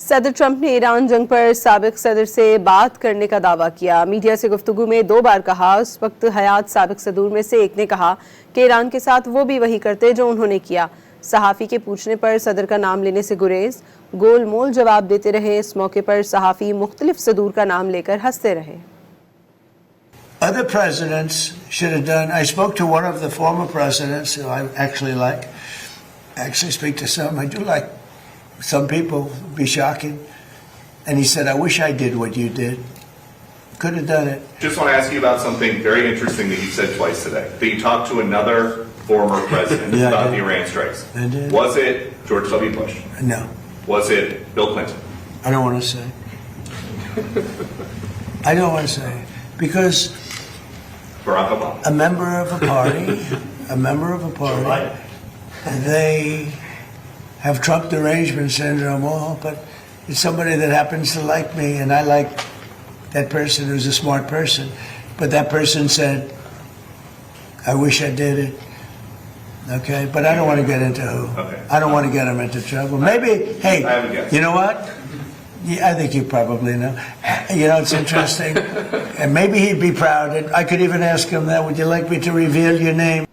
صدر ٹرمپ نے ایران جنگ پر سابق صدر سے بات کرنے کا دعویٰ کیا۔ میڈیا سے گفتگو میں 2 بار کہا۔ اس وقت حیات سابق صدور میں سے ایک نے کہا کہ ایران کے ساتھ وہ بھی وہی کرتے جو انہوں نے کیا۔ صحافی کے پوچھنے پر صدر کا نام لینے سے گریز، گول مول جواب دیتے رہے۔ اس موقع پر صحافی مختلف صدور کا نام لے کر ہنستے رہے۔ Other presidents should have done. I spoke to one of the former presidents who I actually like. I actually speak to some. I do like some people. Be shocking. And he said, I wish I did what you did. Could have done it. Just want to ask you about something very interesting that you said twice today. That you talked to another former president about the Iran strikes. I did. Was it George W. Bush? No. Was it Bill Clinton? I don't want to say. I don't want to say. Because Barack Obama? a member of a party, they have Trump derangement syndrome, but it's somebody that happens to like me, and I like that person who's a smart person. But that person said, I wish I did it. Okay? But I don't want to get into who. Okay. I don't want to get him into trouble. Maybe, hey, I have a guess. you know what? Yeah, I think you probably know. You know, it's interesting. And maybe he'd be proud. And I could even ask him that, would you like me to reveal your name?